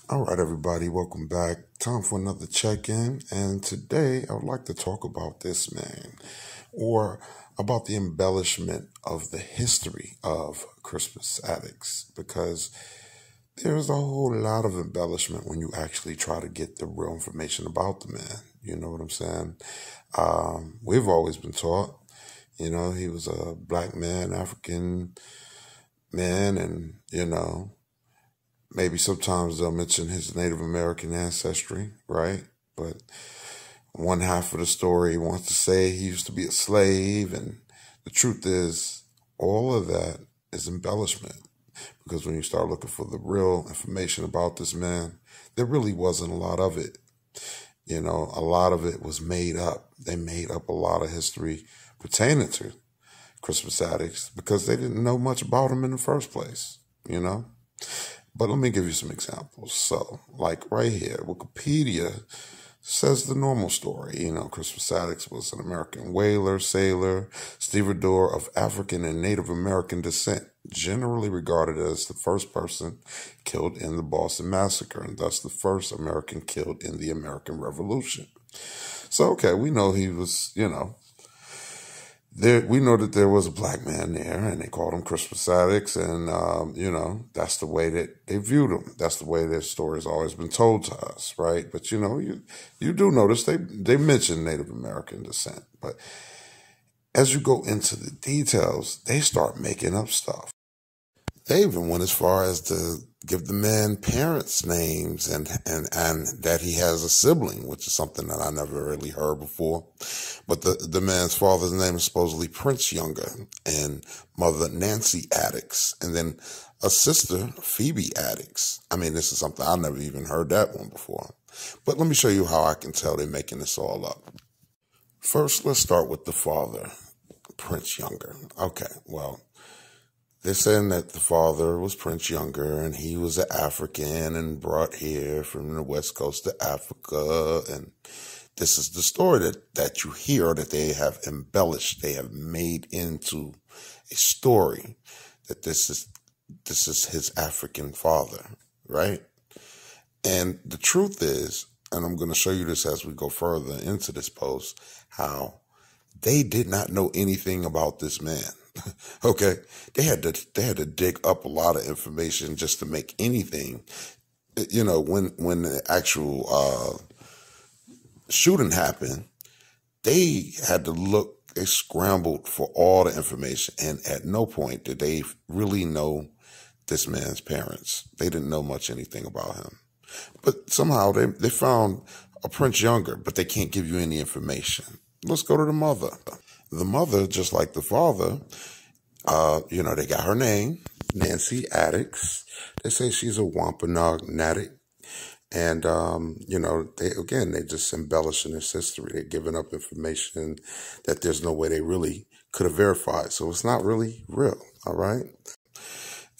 All right, everybody, welcome back. Time for another check-in, and today I would like to talk about this man, or about the embellishment of the history of Crispus Attucks, because there's a whole lot of embellishment when you actually try to get the real information about the man. You know what I'm saying? We've always been taught, he was a black man, African man, and, maybe sometimes they'll mention his Native American ancestry, right? But one half of the story wants to say he used to be a slave, and the truth is, all of that is embellishment. Because when you start looking for the real information about this man, there really wasn't a lot of it. A lot of it was made up. They made up a lot of history pertaining to Crispus Attucks because they didn't know much about him in the first place. But let me give you some examples. So, like right here, Wikipedia says the normal story. Crispus Attucks was an American whaler, sailor, stevedore of African and Native American descent, generally regarded as the first person killed in the Boston Massacre, and thus the first American killed in the American Revolution. So, okay, we know he was, we know that there was a black man there, and they called him Crispus Attucks, and that's the way that they viewed him. That's the way their story has always been told to us, right? But you do notice they mention Native American descent, but as you go into the details, they start making up stuff. They even went as far as to give the man parents' names and that he has a sibling, which is something that I never really heard before. But the man's father's name is supposedly Prince Younger, and mother Nancy Attucks, and then a sister, Phoebe Attucks. I mean, this is something I never even heard that one before. But let me show you how I can tell they're making this all up. First, let's start with the father, Prince Younger. Okay, well, they're saying that the father was Prince Younger, and he was an African and brought here from the west coast of Africa. And this is the story that you hear that they have embellished. They have made into a story that this is his African father, right? And the truth is, and I'm going to show you this as we go further into this post, how they did not know anything about this man. Okay, they had to dig up a lot of information just to make anything. When the actual shooting happened, they had to look. They scrambled for all the information, and at no point did they really know this man's parents. They didn't know anything about him. But somehow they found a Prince Younger, but they can't give you any information. Let's go to the mother. The mother, just like the father, they got her name, Nancy Attucks. They say she's a Wampanoag Natick. And, they just embellishing this history. They're giving up information that there's no way they really could have verified. So it's not really real, all right?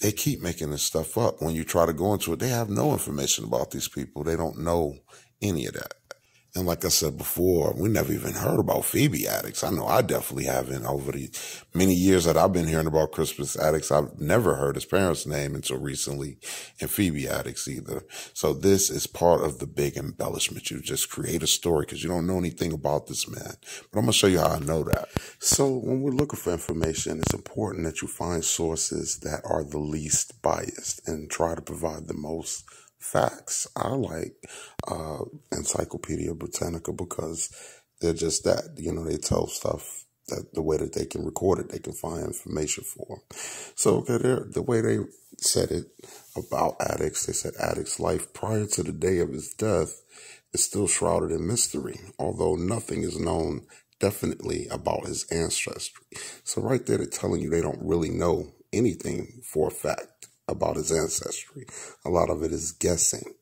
They keep making this stuff up. When you try to go into it, they have no information about these people. They don't know any of that. And like I said before, we never even heard about Phoebe Attucks. I know I definitely haven't. Over the many years that I've been hearing about Crispus Attucks, I've never heard his parents' name until recently, and Phoebe Attucks either. So this is part of the big embellishment. You just create a story because you don't know anything about this man. But I'm going to show you how I know that. So when we're looking for information, it's important that you find sources that are the least biased and try to provide the most facts. I like Encyclopedia Britannica because they're just that. They tell stuff that the way that they can record it, they can find information for. So the way they said it about Attucks, they said Attucks' life prior to the day of his death is still shrouded in mystery, although nothing is known definitely about his ancestry. So right there, they're telling you they don't really know anything for a fact about his ancestry. A lot of it is guessing.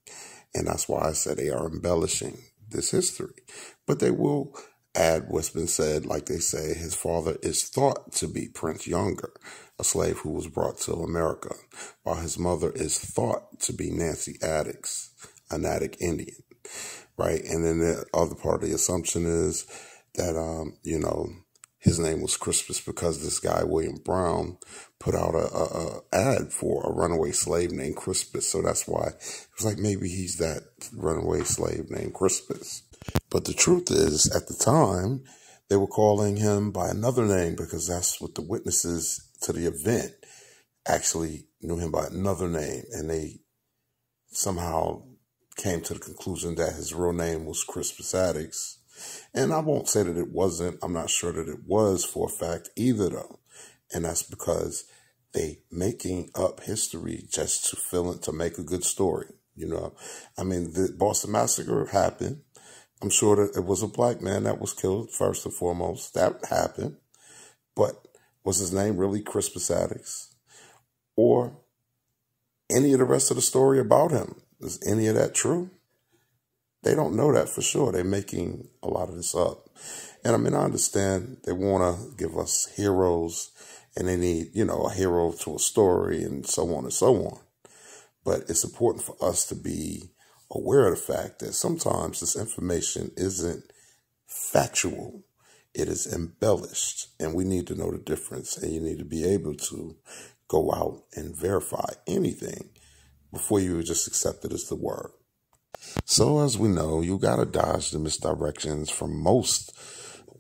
And that's why I said they are embellishing this history. But they will add what's been said, like they say, his father is thought to be Prince Younger, a slave who was brought to America, while his mother is thought to be Nancy Attucks, a Natick Indian, right? And then the other part of the assumption is that, his name was Crispus because this guy, William Brown, put out a ad for a runaway slave named Crispus. So that's why it was like maybe he's that runaway slave named Crispus. But the truth is, at the time, they were calling him by another name because that's what the witnesses to the event actually knew him by another name. And they somehow came to the conclusion that his real name was Crispus Attucks. And I won't say that it wasn't. I'm not sure that it was for a fact either, though. And that's because they making up history just to fill it, to make a good story. You know, I mean, the Boston Massacre happened. I'm sure that it was a black man that was killed, first and foremost. That happened. But was his name really Crispus Attucks? Or any of the rest of the story about him? Is any of that true? They don't know that for sure. They're making a lot of this up. And I mean, I understand they want to give us heroes and they need, you know, a hero to a story and so on and so on. But it's important for us to be aware of the fact that sometimes this information isn't factual. It is embellished, and we need to know the difference, and you need to be able to go out and verify anything before you just accept it as the word. So as we know, you got to dodge the misdirections from most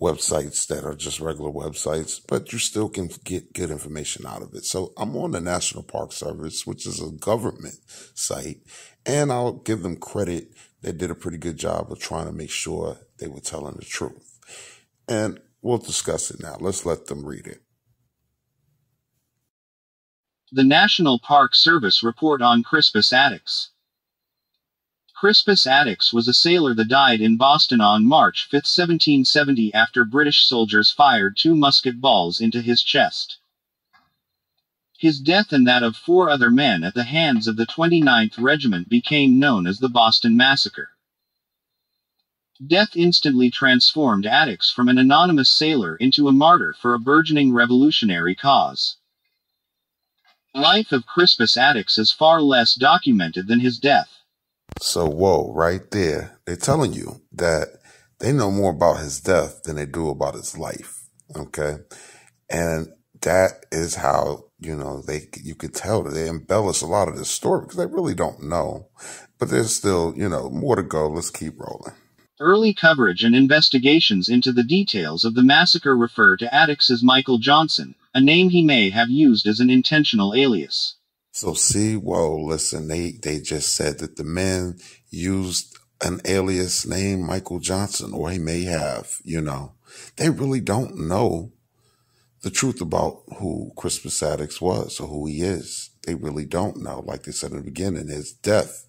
websites that are just regular websites, but you still can get good information out of it. So I'm on the National Park Service, which is a government site, and I'll give them credit. They did a pretty good job of trying to make sure they were telling the truth. And we'll discuss it now. Let's let them read it. The National Park Service report on Crispus Attucks. Crispus Attucks was a sailor that died in Boston on March 5, 1770 after British soldiers fired 2 musket balls into his chest. His death and that of 4 other men at the hands of the 29th Regiment became known as the Boston Massacre. Death instantly transformed Attucks from an anonymous sailor into a martyr for a burgeoning revolutionary cause. Life of Crispus Attucks is far less documented than his death. So, whoa, right there. They're telling you that they know more about his death than they do about his life. Okay. And that is how, you know, you could tell that they embellish a lot of this story because they really don't know. But there's still, you know, more to go. Let's keep rolling. Early coverage and investigations into the details of the massacre refer to Attucks as Michael Johnson, a name he may have used as an intentional alias. So see, whoa, listen, they just said that the men used an alias named Michael Johnson, or he may have, you know. They really don't know the truth about who Crispus Attucks was or who he is. They really don't know. Like they said in the beginning, his death.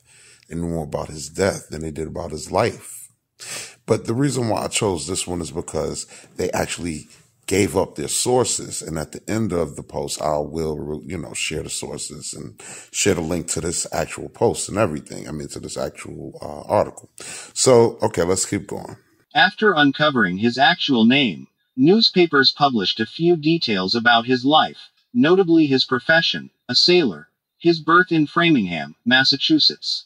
They knew more about his death than they did about his life. But the reason why I chose this one is because they actually gave up their sources. And at the end of the post, I will, you know, share the sources and share the link to this actual post and everything. I mean, to this actual article. So, okay, let's keep going. After uncovering his actual name, newspapers published a few details about his life, notably his profession, a sailor, his birth in Framingham, Massachusetts,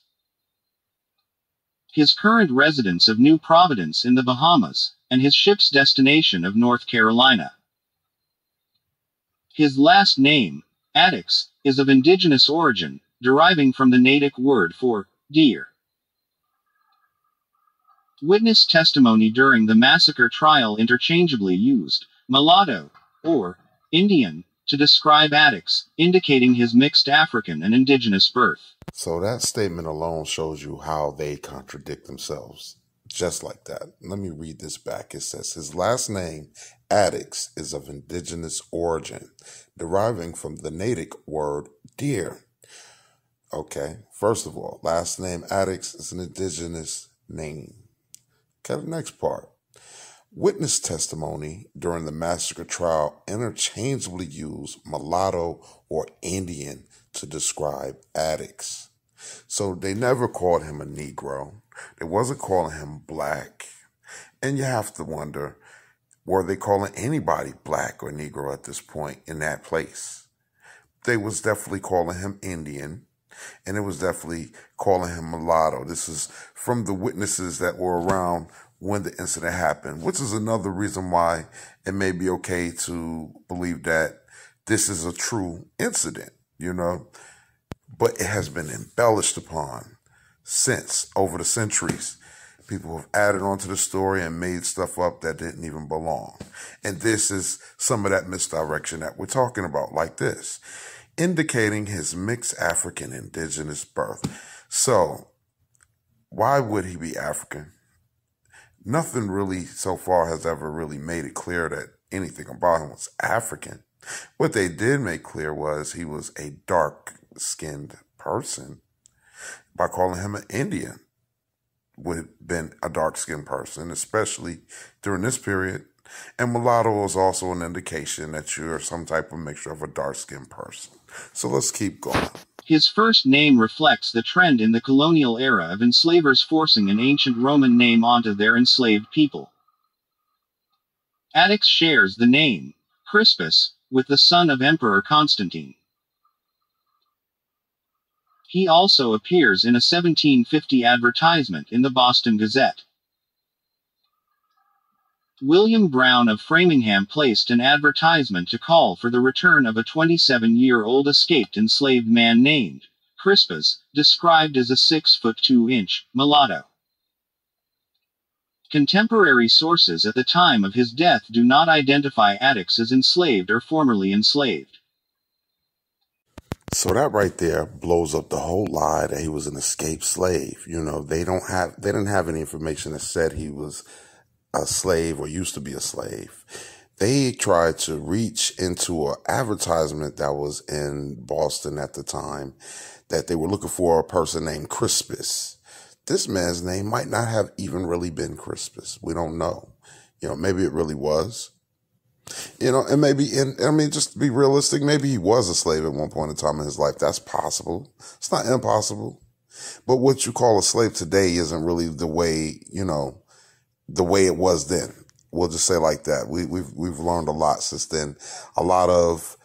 his current residence of New Providence in the Bahamas, and his ship's destination of North Carolina. His last name, Attucks, is of indigenous origin, deriving from the Natick word for deer. Witness testimony during the massacre trial interchangeably used mulatto or Indian to describe Attucks, indicating his mixed African and indigenous birth. So that statement alone shows you how they contradict themselves. Just like that. Let me read this back. It says his last name, Attucks, is of indigenous origin, deriving from the Natick word deer. Okay, first of all, last name Attucks is an indigenous name. Okay, the next part. Witness testimony during the massacre trial interchangeably used mulatto or Indian to describe Attucks. So they never called him a Negro. They wasn't calling him black. And you have to wonder, were they calling anybody black or Negro at this point in that place? They was definitely calling him Indian, and it was definitely calling him mulatto. This is from the witnesses that were around when the incident happened, which is another reason why it may be okay to believe that this is a true incident, but it has been embellished upon since over the centuries. People have added on to the story and made stuff up that didn't even belong. And this is some of that misdirection that we're talking about, like this, indicating his mixed African indigenous birth. So why would he be African? Nothing really so far has ever really made it clear that anything about him was African. What they did make clear was he was a dark-skinned person by calling him an Indian. Would have been a dark-skinned person, especially during this period. And mulatto is also an indication that you're some type of mixture of a dark-skinned person. So let's keep going. His first name reflects the trend in the colonial era of enslavers forcing an ancient Roman name onto their enslaved people. Attucks shares the name, Crispus, with the son of Emperor Constantine. He also appears in a 1750 advertisement in the Boston Gazette. William Brown of Framingham placed an advertisement to call for the return of a 27-year-old escaped enslaved man named Crispus, described as a 6'2" mulatto. Contemporary sources at the time of his death do not identify Attucks as enslaved or formerly enslaved. So that right there blows up the whole lie that he was an escaped slave. They didn't have any information that said he was a slave or used to be a slave. They tried to reach into an advertisement that was in Boston at the time that they were looking for a person named Crispus. This man's name might not have even really been Crispus. We don't know. Maybe it really was. And just to be realistic, maybe he was a slave at one point in time in his life. That's possible. It's not impossible. But what you call a slave today isn't really the way it was then. We'll just say like that. We've learned a lot since then. A lot of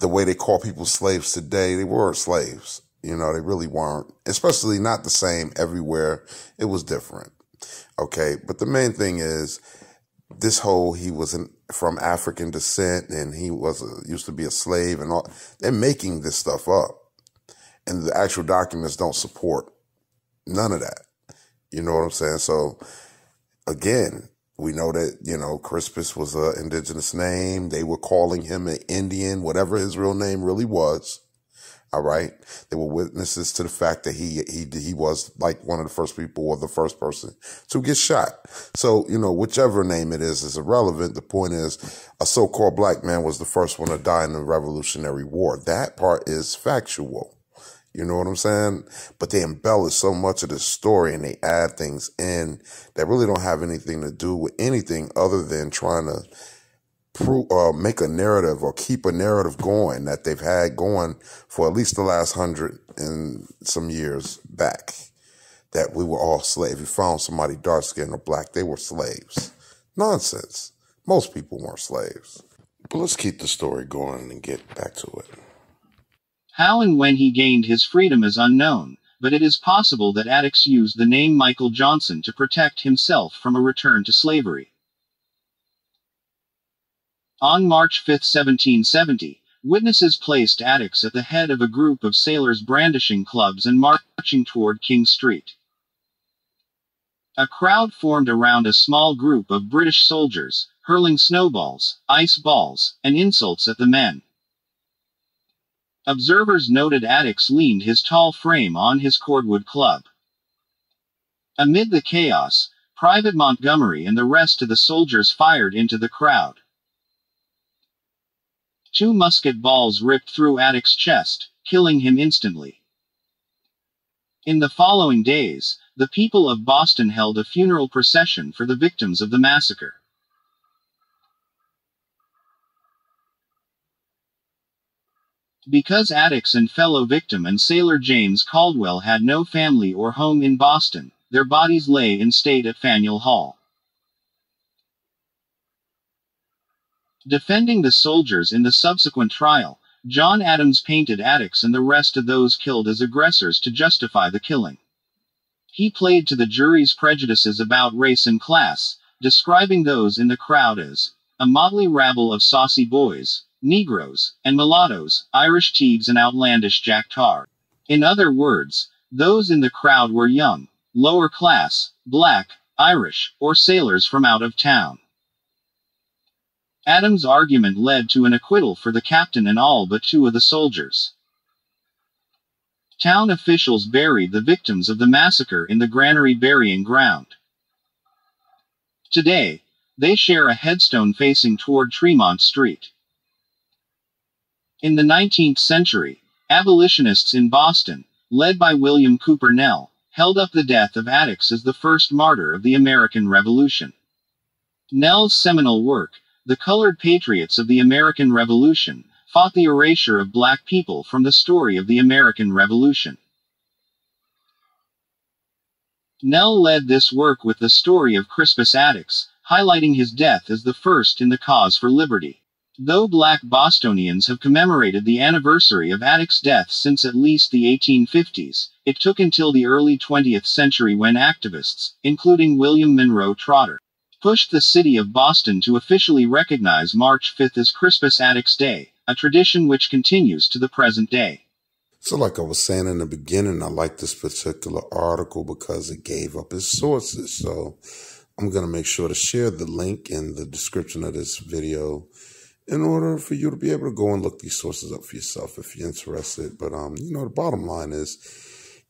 the way they call people slaves today, they weren't slaves. They really weren't, especially not the same everywhere. It was different. Okay. But the main thing is he was from African descent and he used to be a slave and all. They're making this stuff up and the actual documents don't support none of that. You know what I'm saying? So again, we know that, Crispus was an indigenous name. They were calling him an Indian, whatever his real name really was. All right. They were witnesses to the fact that he was like one of the first people or the first person to get shot. So, whichever name it is irrelevant. The point is a so-called black man was the first one to die in the Revolutionary War. That part is factual. You know what I'm saying? But they embellish so much of this story and they add things in that really don't have anything to do with anything other than trying to make a narrative or keep a narrative going that they've had going for at least the last 100 and some years back, that we were all slaves. If you found somebody dark skinned or black, they were slaves. Nonsense. Most people weren't slaves. But let's keep the story going and get back to it. How and when he gained his freedom is unknown, but it is possible that Attucks used the name Michael Johnson to protect himself from a return to slavery. On March 5, 1770, witnesses placed Attucks at the head of a group of sailors brandishing clubs and marching toward King Street. A crowd formed around a small group of British soldiers, hurling snowballs, ice balls, and insults at the men. Observers noted Attucks leaned his tall frame on his cordwood club. Amid the chaos, Private Montgomery and the rest of the soldiers fired into the crowd. 2 musket balls ripped through Attucks' chest, killing him instantly. In the following days, the people of Boston held a funeral procession for the victims of the massacre. Because Attucks and fellow victim and sailor James Caldwell had no family or home in Boston, their bodies lay in state at Faneuil Hall. Defending the soldiers in the subsequent trial, John Adams painted Attucks and the rest of those killed as aggressors to justify the killing. He played to the jury's prejudices about race and class, describing those in the crowd as a motley rabble of saucy boys, Negroes, and mulattoes, Irish thieves and outlandish Jack Tar. In other words, those in the crowd were young, lower class, black, Irish, or sailors from out of town. Adams' argument led to an acquittal for the captain and all but 2 of the soldiers. Town officials buried the victims of the massacre in the granary burying ground. Today, they share a headstone facing toward Tremont Street. In the 19th century, abolitionists in Boston, led by William Cooper Nell, held up the death of Attucks as the first martyr of the American Revolution. Nell's seminal work, The Colored Patriots of the American Revolution, fought the erasure of black people from the story of the American Revolution. Nell led this work with the story of Crispus Attucks, highlighting his death as the first in the cause for liberty. Though black Bostonians have commemorated the anniversary of Attucks' death since at least the 1850s, it took until the early 20th century when activists, including William Monroe Trotter, pushed the city of Boston to officially recognize March 5th as Crispus Attucks Day, a tradition which continues to the present day. So like I was saying in the beginning, I like this particular article because it gave up its sources. So I'm going to make sure to share the link in the description of this video in order for you to be able to go and look these sources up for yourself if you're interested. But, the bottom line is,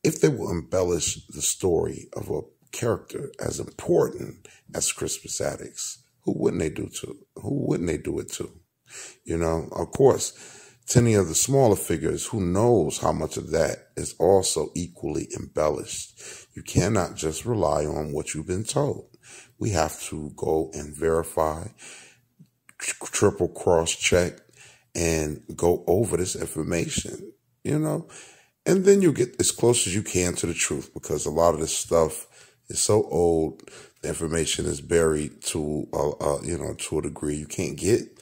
if they will embellish the story of a character as important as Crispus Attucks, who wouldn't they do it to? Of course, to any of the smaller figures, who knows how much of that is also equally embellished. You cannot just rely on what you've been told. We have to go and verify, triple cross-check, and go over this information, and then you get as close as you can to the truth, because a lot of this stuff is so old, the information is buried to a degree you can't get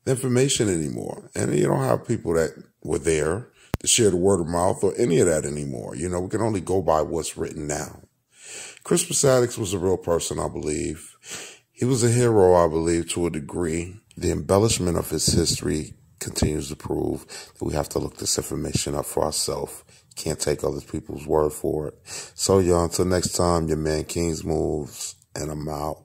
the information anymore. And you don't have people that were there to share the word of mouth or any of that anymore. We can only go by what's written now. Crispus Attucks was a real person, I believe. He was a hero, I believe, to a degree. The embellishment of his history continues to prove that we have to look this information up for ourselves. Can't take other people's word for it. So, y'all, until next time, your man Kings moves, and I'm out.